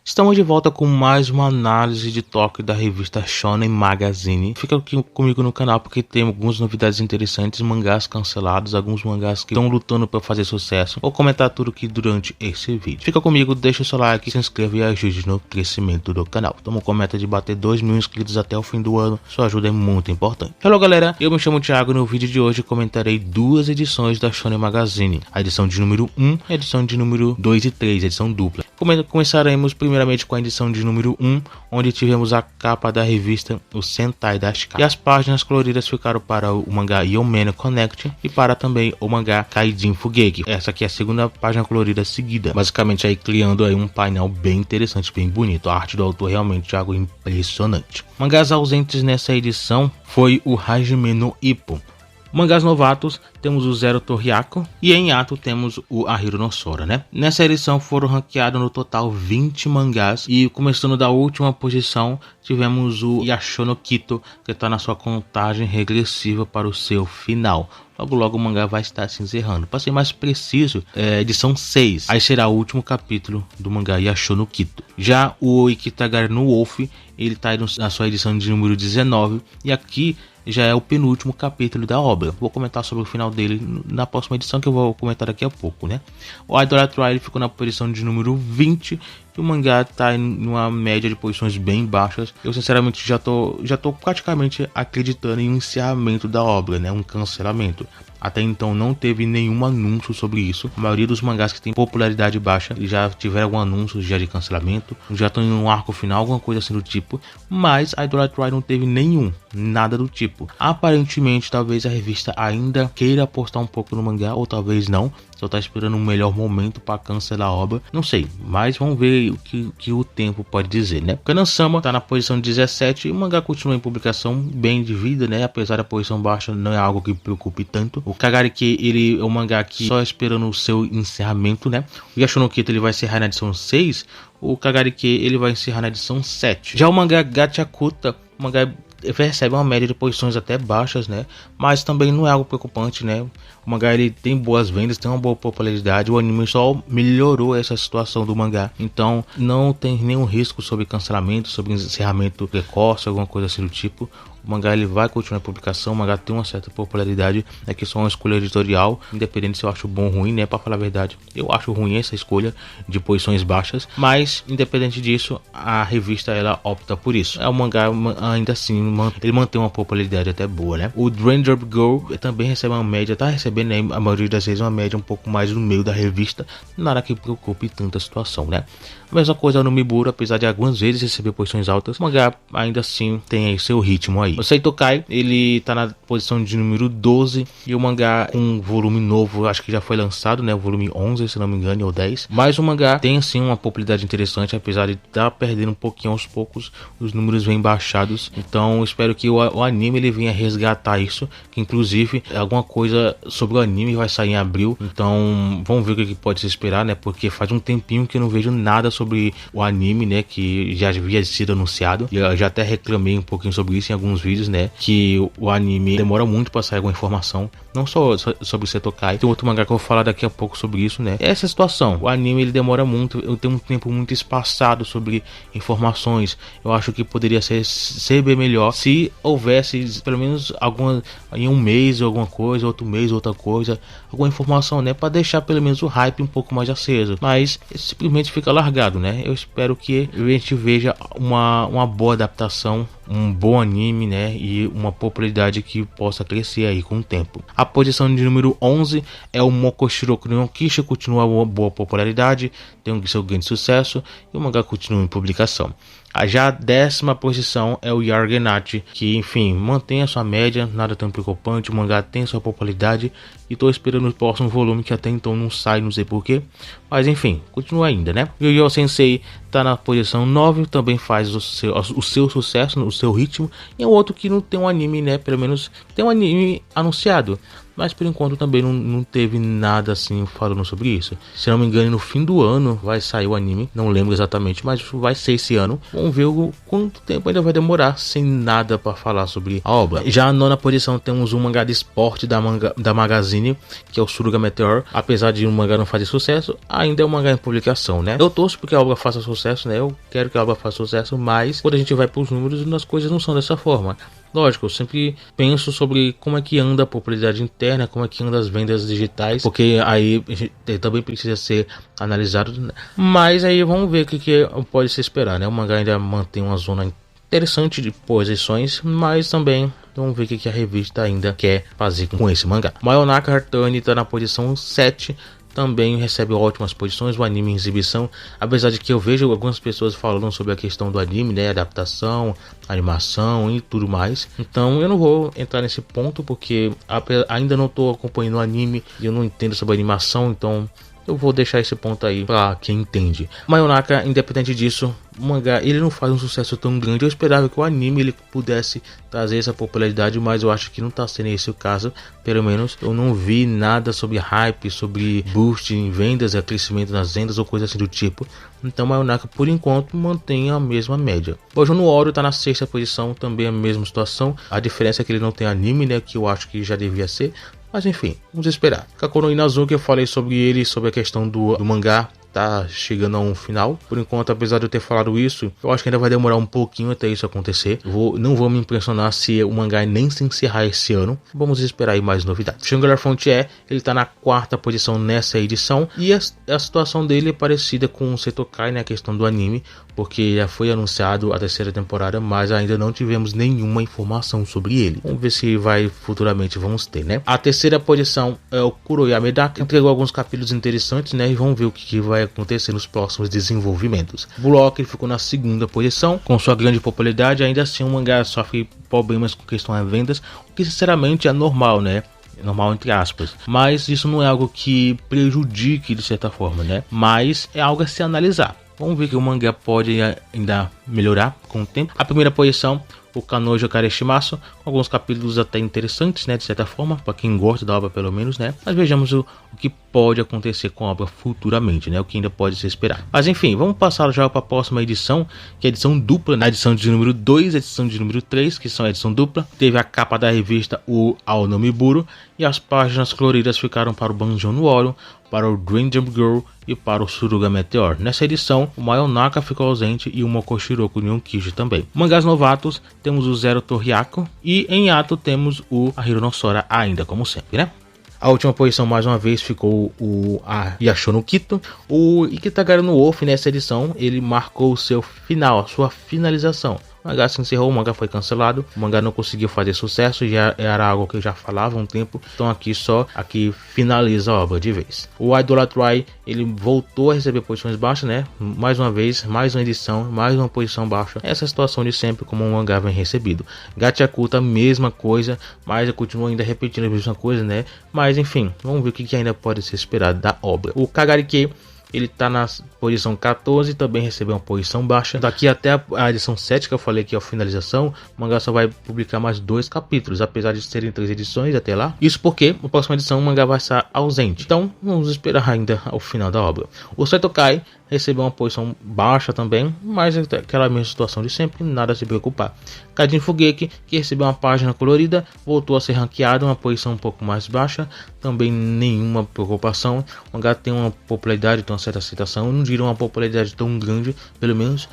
Estamos de volta com mais uma análise de toque da revista Shonen Magazine. Fica aqui comigo no canal porque tem algumas novidades interessantes, mangás cancelados, alguns mangás que estão lutando para fazer sucesso. Vou comentar tudo aqui durante esse vídeo. Fica comigo, deixa o seu like, se inscreva e ajude no crescimento do canal. Estamos com a meta de bater 2.000 inscritos até o fim do ano, sua ajuda é muito importante. Hello galera, eu me chamo Thiago e no vídeo de hoje comentarei duas edições da Shonen Magazine. A edição de número 1 e a edição de número 2 e 3, edição dupla. Começaremos primeiramente com a edição de número 1, onde tivemos a capa da revista O Sentai das Capas. E as páginas coloridas ficaram para o mangá Yomeno Connect e para também o mangá Kaijin Fugeki. Essa aqui é a segunda página colorida seguida, basicamente aí criando aí um painel bem interessante, bem bonito. A arte do autor realmente é algo impressionante. Mangás ausentes nessa edição foi o Hajime no Ippo. Mangás novatos, temos o Zero Torriako e em ato temos o Ahiro no Sora, né? Nessa edição foram ranqueados no total 20 mangás e começando da última posição tivemos o Yashono Kito, que está na sua contagem regressiva para o seu final. Logo logo o mangá vai estar se encerrando. Para ser mais preciso, edição 6, aí será o último capítulo do mangá Yashono Kito. Já o Ikitagari no Wolf, ele está na sua edição de número 19 e aqui já é o penúltimo capítulo da obra. Vou comentar sobre o final dele na próxima edição, que eu vou comentar daqui a pouco, né? O Idolatry ficou na posição de número 20 e o mangá tá em uma média de posições bem baixas. Eu sinceramente já tô praticamente acreditando em um encerramento da obra, né? Um cancelamento. Até então não teve nenhum anúncio sobre isso. A maioria dos mangás que tem popularidade baixa já tiveram algum anúncio já de cancelamento, já estão em um arco final, alguma coisa assim do tipo. Mas a Idolatry não teve nenhum, nada do tipo. Aparentemente talvez a revista ainda queira apostar um pouco no mangá, ou talvez não. Só tá esperando um melhor momento para cancelar a obra, não sei, mas vamos ver o que o tempo pode dizer, né? Kanan-sama tá na posição 17 e o mangá continua em publicação bem de vida, né? Apesar da posição baixa, não é algo que preocupe tanto. O Kagariki, ele é um mangá que só esperando o seu encerramento, né? O Yashono Kito, ele vai encerrar na edição 6, o Kagariki, ele vai encerrar na edição 7. Já o mangá Gachakuta, o mangá recebe uma média de posições até baixas, né? Mas também não é algo preocupante, né? O mangá ele tem boas vendas, tem uma boa popularidade. O anime só melhorou essa situação do mangá. Então não tem nenhum risco sobre cancelamento, sobre encerramento precoce, alguma coisa assim do tipo. O mangá ele vai continuar a publicação, o mangá tem uma certa popularidade, é que só uma escolha editorial, independente se eu acho bom ou ruim, né? Para falar a verdade, eu acho ruim essa escolha de posições baixas, mas independente disso, a revista ela opta por isso. É um mangá ainda assim, ele mantém uma popularidade até boa, né? O Raindrop Girl também recebe uma média, tá recebendo, né, a maioria das vezes uma média um pouco mais no meio da revista, nada que preocupe tanta situação, né? A mesma coisa no Miburo, apesar de algumas vezes receber posições altas, o mangá ainda assim tem aí seu ritmo aí. O Seitokai, ele tá na posição de número 12 e o mangá um volume novo, acho que já foi lançado, né? O volume 11, se não me engano, ou 10. Mas o mangá tem assim uma popularidade interessante, apesar de estar perdendo um pouquinho aos poucos, os números vêm baixados. Então espero que o anime ele venha resgatar isso, que inclusive alguma coisa sobre o anime vai sair em abril. Então vamos ver o que pode se esperar, né? Porque faz um tempinho que eu não vejo nada sobre o anime, né? Que já havia sido anunciado. Eu já até reclamei um pouquinho sobre isso em alguns vídeos, né? Que o anime demora muito para sair alguma informação, não só sobre o Seitokai. Tem outro mangá que eu vou falar daqui a pouco sobre isso, né? Essa situação, o anime ele demora muito, eu tenho um tempo muito espaçado sobre informações. Eu acho que poderia ser bem melhor se houvesse pelo menos alguma em um mês alguma coisa, outro mês outra coisa, alguma informação, né? Para deixar pelo menos o hype um pouco mais aceso. Mas simplesmente fica largado, né? Eu espero que a gente veja uma boa adaptação, um bom anime, né? E uma popularidade que possa crescer aí com o tempo. A posição de número 11 é o Mokoshiroko no Kisha, continua uma boa popularidade, tem um seu grande sucesso e o mangá continua em publicação. Já a 10ª posição é o Yargenati, que enfim mantém a sua média, nada tão preocupante, o mangá tem sua popularidade e tô esperando o próximo volume que até então não sai, não sei porquê, mas enfim, continua ainda, né? Yu Yu Sensei tá na posição 9, também faz o seu sucesso, o seu ritmo, e é outro que não tem um anime, né? Pelo menos tem um anime anunciado, mas por enquanto também não teve nada assim falando sobre isso. Se não me engano, no fim do ano vai sair o anime, não lembro exatamente, mas vai ser esse ano. Vamos ver quanto tempo ainda vai demorar sem nada para falar sobre a obra. Já na nona posição temos um mangá de esporte da Magazine, que é o Suruga Meteor. Apesar de o mangá não fazer sucesso, ainda é um mangá em publicação, né? Eu torço porque a obra faça sucesso, né? Eu quero que a obra faça sucesso, mas quando a gente vai para os números, as coisas não são dessa forma. Lógico, eu sempre penso sobre como é que anda a popularidade interna, como é que anda as vendas digitais, porque aí também precisa ser analisado, né? Mas aí vamos ver o que pode se esperar, né? O mangá ainda mantém uma zona interessante de posições, mas também vamos ver o que a revista ainda quer fazer com esse mangá. Mayonaka Heartturn está na posição 7. Também recebe ótimas posições, o anime em exibição, apesar de que eu vejo algumas pessoas falando sobre a questão do anime, né, adaptação, animação e tudo mais. Então eu não vou entrar nesse ponto porque ainda não estou acompanhando o anime e eu não entendo sobre animação, então eu vou deixar esse ponto aí para quem entende. Mayonaka, independente disso, o mangá ele não faz um sucesso tão grande. Eu esperava que o anime ele pudesse trazer essa popularidade, mas eu acho que não está sendo esse o caso. Pelo menos eu não vi nada sobre hype, sobre boost em vendas, crescimento nas vendas ou coisa assim do tipo. Então Mayonaka por enquanto mantém a mesma média. Boku no Hero está na sexta posição, também a mesma situação. A diferença é que ele não tem anime, né, que eu acho que já devia ser. Mas enfim, vamos esperar. Kaku no Inazuki, eu falei sobre ele, sobre a questão do mangá, tá chegando a um final. Por enquanto, apesar de eu ter falado isso, eu acho que ainda vai demorar um pouquinho até isso acontecer. Não vou me impressionar se o mangá nem se encerrar esse ano. Vamos esperar aí mais novidades. Shangri-La Frontier, ele tá na quarta posição nessa edição. E a situação dele é parecida com o Setokai, né, a questão do anime, porque já foi anunciado a terceira temporada, mas ainda não tivemos nenhuma informação sobre ele. Vamos ver se vai futuramente vamos ter, né? A terceira posição é o Kuroya Medaka, entregou alguns capítulos interessantes, né? E vamos ver o que vai acontecer nos próximos desenvolvimentos. Block ficou na segunda posição, com sua grande popularidade, ainda assim o mangá sofre problemas com questão a vendas, o que sinceramente é normal, né? Normal entre aspas, mas isso não é algo que prejudique de certa forma, né? Mas é algo a se analisar. Vamos ver que o mangá pode ainda melhorar com o tempo. A primeira posição, o Kanojo Kareshimasu, com alguns capítulos até interessantes, né, de certa forma, para quem gosta da obra pelo menos, né. Mas vejamos o que pode acontecer com a obra futuramente, né, o que ainda pode se esperar. Mas enfim, vamos passar já para a próxima edição, que é a edição dupla, na edição de número 2 e a edição de número 3, que são a edição dupla. Teve a capa da revista, o Aonomiburo, e as páginas coloridas ficaram para o Banjo no Oro, para o Dream Jump Girl e para o Suruga Meteor. Nessa edição, o Mayonaka ficou ausente e o Mokoshiroku Nyonkiji também. Mangás novatos, temos o Zero Torriako e em ato temos o Ahiro no Sora ainda, como sempre, né? A última posição, mais uma vez, ficou a Yashono Kito. O Ikitagari no Wolf, nessa edição, ele marcou o seu final, a sua finalização. O mangá se encerrou, o mangá foi cancelado, o mangá não conseguiu fazer sucesso, já era algo que eu já falava há um tempo, então aqui finaliza a obra de vez. O Idolatry, ele voltou a receber posições baixas, né? Mais uma vez, mais uma edição, mais uma posição baixa. Essa é a situação de sempre como o mangá vem recebido. Gachakuta, mesma coisa, mas eu continuo ainda repetindo a mesma coisa, né? Mas enfim, vamos ver o que ainda pode ser esperado da obra. O Kagarike, ele tá na posição 14, também recebeu uma posição baixa. Daqui até a edição 7, que eu falei que é a finalização, o mangá só vai publicar mais 2 capítulos, apesar de serem 3 edições até lá. Isso porque na próxima edição o mangá vai estar ausente. Então vamos esperar ainda ao final da obra. O Setokai recebeu uma posição baixa também, mas é aquela mesma situação de sempre, nada a se preocupar. Kaijin Fugeki, que recebeu uma página colorida, voltou a ser ranqueado, uma posição um pouco mais baixa, também nenhuma preocupação. O mangá tem uma popularidade, tem uma certa aceitação, eu não diria uma popularidade tão grande, pelo menos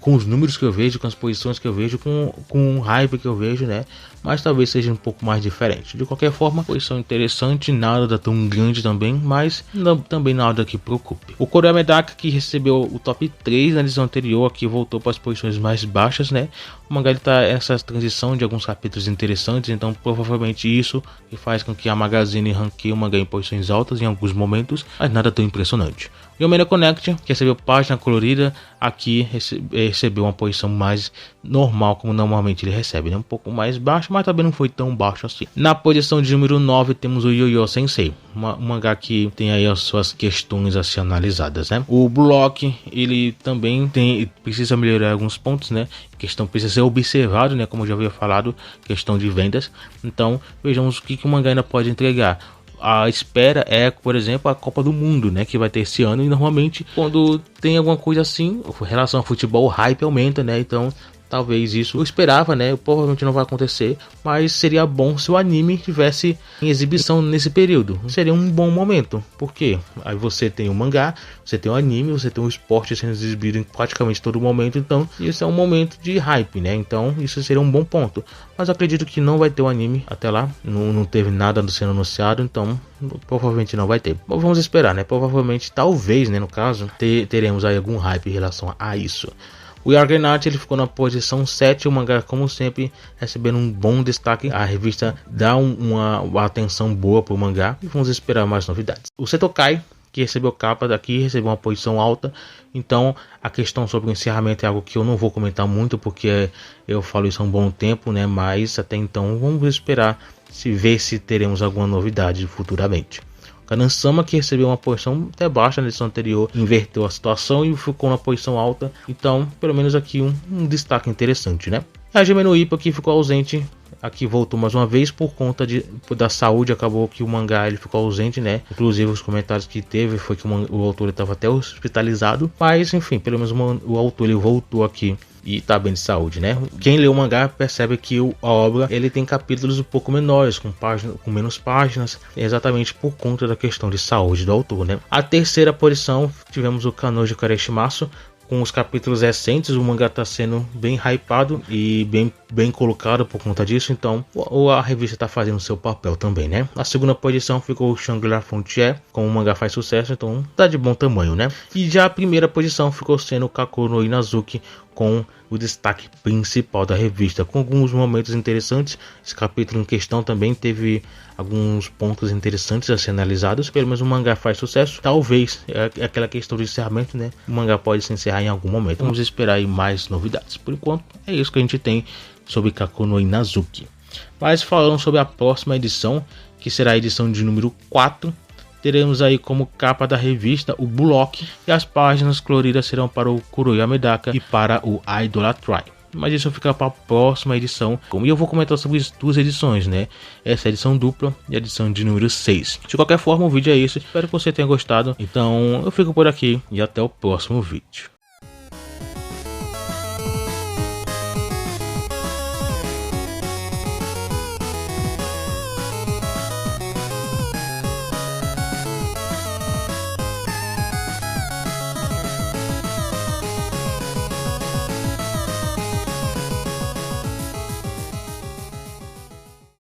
com os números que eu vejo, com as posições que eu vejo, com o hype que eu vejo, né? Mas talvez seja um pouco mais diferente. De qualquer forma, posição interessante, nada tão grande também, mas também nada que preocupe. O Kuroya Medaka, que recebeu o top 3 na edição anterior, aqui voltou para as posições mais baixas, né? O mangá está nessa transição de alguns capítulos interessantes, então provavelmente isso que faz com que a Magazine ranqueie o mangá em posições altas em alguns momentos, mas nada tão impressionante. Yomena Connect, que recebeu página colorida, aqui recebeu uma posição mais normal, como normalmente ele recebe, né? Um pouco mais baixo, mas também não foi tão baixo assim. Na posição de número 9 temos o Yu Yu Sensei, um mangá que tem aí as suas questões a ser analisadas, né? O Block, ele também precisa melhorar alguns pontos, né? A questão precisa ser observado, né? Como eu já havia falado, questão de vendas. Então, vejamos o que o mangá ainda pode entregar. A espera é, por exemplo, a Copa do Mundo, né, que vai ter esse ano, e normalmente quando tem alguma coisa assim, em relação ao futebol, o hype aumenta, né? Então, talvez isso eu esperava, né? Provavelmente não vai acontecer, mas seria bom se o anime tivesse em exibição nesse período. Seria um bom momento, porque aí você tem o mangá, você tem o anime, você tem o esporte sendo exibido em praticamente todo momento, então isso é um momento de hype, né? Então isso seria um bom ponto. Mas acredito que não vai ter o anime até lá, não teve nada sendo anunciado, então provavelmente não vai ter. Mas vamos esperar, né? Provavelmente, talvez, né, no caso, teremos aí algum hype em relação a isso. O Argonaut, ele ficou na posição 7, o mangá, como sempre, recebendo um bom destaque. A revista dá uma atenção boa para o mangá e vamos esperar mais novidades. O Setokai, que recebeu capa daqui, recebeu uma posição alta. Então, a questão sobre o encerramento é algo que eu não vou comentar muito, porque eu falo isso há um bom tempo, né? Mas até então, vamos esperar ver se teremos alguma novidade futuramente. Kanan-sama, que recebeu uma posição até baixa na edição anterior, inverteu a situação e ficou na posição alta. Então, pelo menos aqui um destaque interessante, né? A Hajime no Ippo, que ficou ausente, aqui voltou mais uma vez por conta da saúde. Acabou que o mangá ele ficou ausente, né? Inclusive os comentários que teve foi que o autor estava até hospitalizado. Mas enfim, pelo menos o autor ele voltou aqui e tá bem de saúde, né? Quem lê o mangá percebe que a obra ele tem capítulos um pouco menores, com menos páginas, exatamente por conta da questão de saúde do autor, né? A terceira posição tivemos o Kanojo Kareshimasu. Com os capítulos recentes, o mangá está sendo bem hypado e bem colocado por conta disso, então a revista está fazendo seu papel também, né? A segunda posição ficou o Shangri-La Frontier, como o mangá faz sucesso, então tá de bom tamanho, né? E já a primeira posição ficou sendo o Kakoru no Inazuki, com o destaque principal da revista, com alguns momentos interessantes. Esse capítulo em questão também teve alguns pontos interessantes a ser analisados. Pelo menos o mangá faz sucesso. Talvez é aquela questão de encerramento, né? O mangá pode se encerrar em algum momento. Vamos esperar aí mais novidades. Por enquanto, é isso que a gente tem sobre Kakoru no Inazuki. Mas falando sobre a próxima edição, que será a edição de número 4, teremos aí como capa da revista o Block, e as páginas coloridas serão para o Kuroya Medaka e para o Idolatry. Mas isso fica para a próxima edição. E eu vou comentar sobre as duas edições, né? Essa é a edição dupla e a edição de número 6. De qualquer forma, o vídeo é esse. Espero que você tenha gostado. Então eu fico por aqui e até o próximo vídeo.